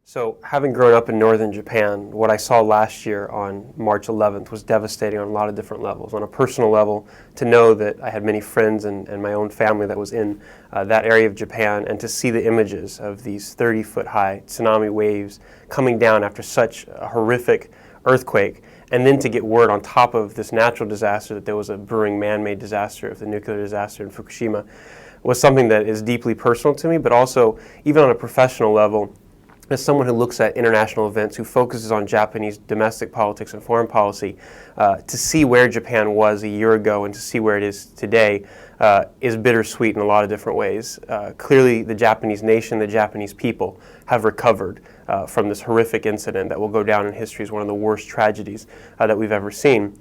So, having grown up in northern Japan, what I saw last year on March 11th was devastating on a lot of different levels. On a personal level, to know that I had many friends and my own family that was in that area of Japan, and to see the images of these 30-foot high tsunami waves coming down after such a horrific earthquake, and then to get word on top of this natural disaster that there was a brewing man-made disaster of the nuclear disaster in Fukushima, was something that is deeply personal to me, but also, even on a professional level, as someone who looks at international events, who focuses on Japanese domestic politics and foreign policy, to see where Japan was a year ago and to see where it is today is bittersweet in a lot of different ways. Clearly, the Japanese nation, the Japanese people have recovered from this horrific incident that will go down in history as one of the worst tragedies that we've ever seen.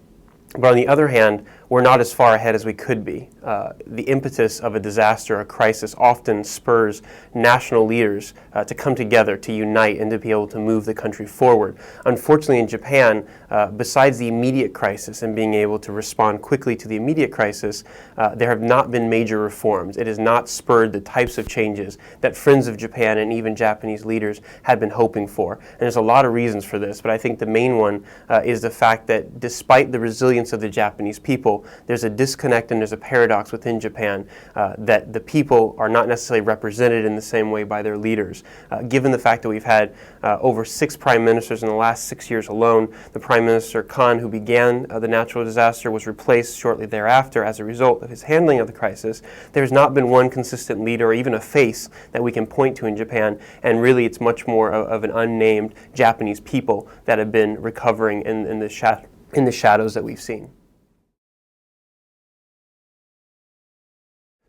But on the other hand, we're not as far ahead as we could be. The impetus of a disaster, a crisis, often spurs national leaders to come together, to unite, and to be able to move the country forward. Unfortunately, in Japan, besides the immediate crisis and being able to respond quickly to the immediate crisis, there have not been major reforms. It has not spurred the types of changes that friends of Japan and even Japanese leaders had been hoping for. And there's a lot of reasons for this, but I think the main one is the fact that despite the resilience of the Japanese people, there's a disconnect and there's a paradox within Japan that the people are not necessarily represented in the same way by their leaders. Given the fact that we've had over 6 prime ministers in the last 6 years alone, the Prime Minister Khan, who began the natural disaster, was replaced shortly thereafter as a result of his handling of the crisis. There's not been one consistent leader or even a face that we can point to in Japan, and really it's much more of an unnamed Japanese people that have been recovering in the shadows that we've seen.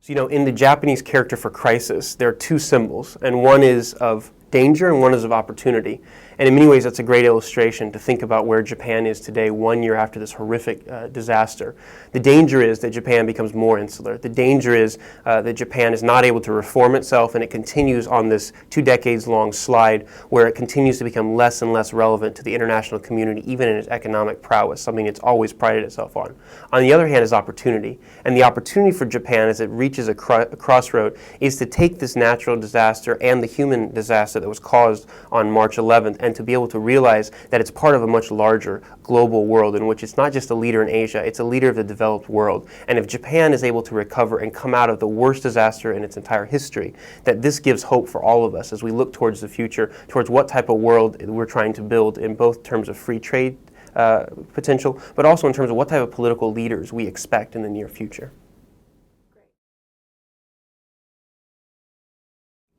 So, in the Japanese character for crisis, there are 2 symbols, and one is of danger and one is of opportunity. And in many ways, that's a great illustration to think about where Japan is today, 1 year after this horrific disaster. The danger is that Japan becomes more insular. The danger is that Japan is not able to reform itself, and it continues on this 2 decades long slide where it continues to become less and less relevant to the international community, even in its economic prowess, something it's always prided itself on. On the other hand is opportunity. And the opportunity for Japan as it reaches a crossroad is to take this natural disaster and the human disaster that was caused on March 11th and to be able to realize that it's part of a much larger global world in which it's not just a leader in Asia, it's a leader of the developed world. And if Japan is able to recover and come out of the worst disaster in its entire history, that this gives hope for all of us as we look towards the future, towards what type of world we're trying to build in both terms of free trade potential, but also in terms of what type of political leaders we expect in the near future.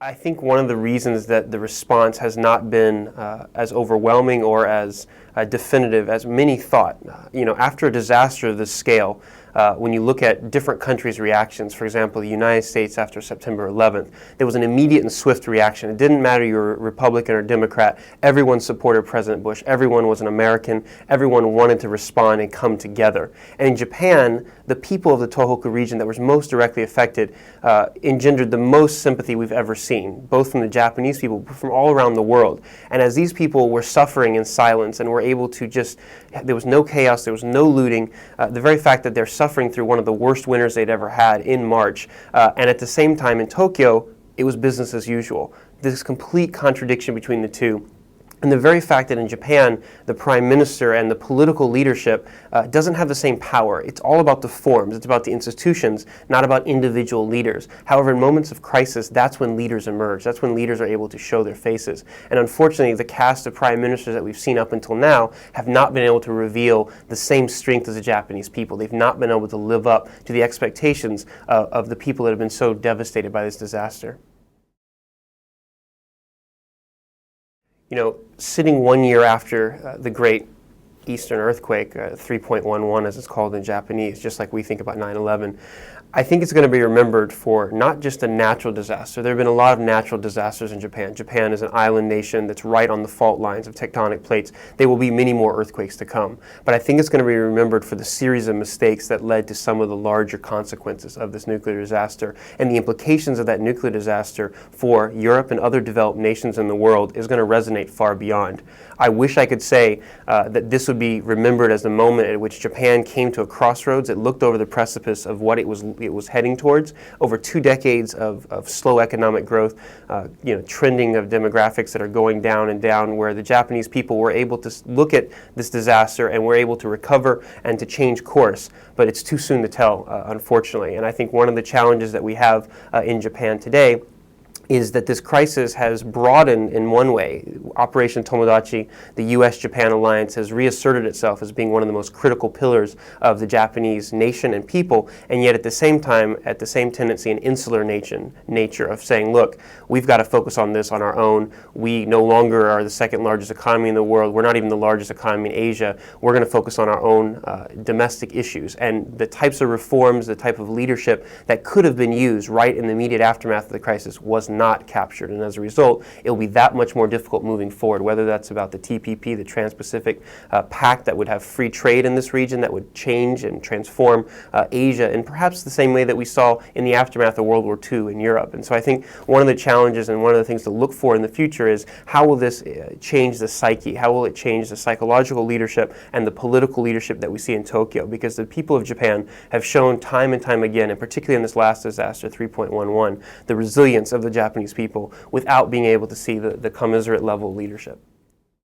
I think one of the reasons that the response has not been as overwhelming or as definitive as many thought. After a disaster of this scale, when you look at different countries' reactions, for example, the United States after September 11th, there was an immediate and swift reaction. It didn't matter you were Republican or Democrat. Everyone supported President Bush. Everyone was an American. Everyone wanted to respond and come together. And in Japan, the people of the Tohoku region that was most directly affected engendered the most sympathy we've ever seen, both from the Japanese people, but from all around the world. And as these people were suffering in silence and were able to there was no chaos, there was no looting, the very fact that they're suffering through one of the worst winters they'd ever had in March, and at the same time in Tokyo, it was business as usual. This complete contradiction between the two. And the very fact that in Japan, the prime minister and the political leadership doesn't have the same power. It's all about the forms. It's about the institutions, not about individual leaders. However, in moments of crisis, that's when leaders emerge. That's when leaders are able to show their faces. And unfortunately, the cast of prime ministers that we've seen up until now have not been able to reveal the same strength as the Japanese people. They've not been able to live up to the expectations of the people that have been so devastated by this disaster. Sitting 1 year after the great Eastern earthquake, 3.11 as it's called in Japanese, just like we think about 9/11, I think it's going to be remembered for not just a natural disaster. There have been a lot of natural disasters in Japan. Japan is an island nation that's right on the fault lines of tectonic plates. There will be many more earthquakes to come. But I think it's going to be remembered for the series of mistakes that led to some of the larger consequences of this nuclear disaster. And the implications of that nuclear disaster for Europe and other developed nations in the world is going to resonate far beyond. I wish I could say that this would be remembered as the moment at which Japan came to a crossroads. It looked over the precipice of what it was it was heading towards. Over 2 decades of slow economic growth, trending of demographics that are going down and down, where the Japanese people were able to look at this disaster and were able to recover and to change course. But it's too soon to tell, unfortunately. And I think one of the challenges that we have in Japan today is that this crisis has broadened in one way. Operation Tomodachi, the U.S.-Japan alliance, has reasserted itself as being one of the most critical pillars of the Japanese nation and people, and yet at the same time, at the same tendency, an insular nature of saying, look, we've got to focus on this on our own. We no longer are the second largest economy in the world. We're not even the largest economy in Asia. We're going to focus on our own domestic issues. And the types of reforms, the type of leadership that could have been used right in the immediate aftermath of the crisis was not captured, and as a result, it will be that much more difficult moving forward, whether that's about the TPP, the Trans-Pacific Pact that would have free trade in this region, that would change and transform Asia in perhaps the same way that we saw in the aftermath of World War II in Europe. And so I think one of the challenges and one of the things to look for in the future is how will this change the psyche? How will it change the psychological leadership and the political leadership that we see in Tokyo? Because the people of Japan have shown time and time again, and particularly in this last disaster, 3.11, the resilience of the Japanese people without being able to see the commiserate level of leadership.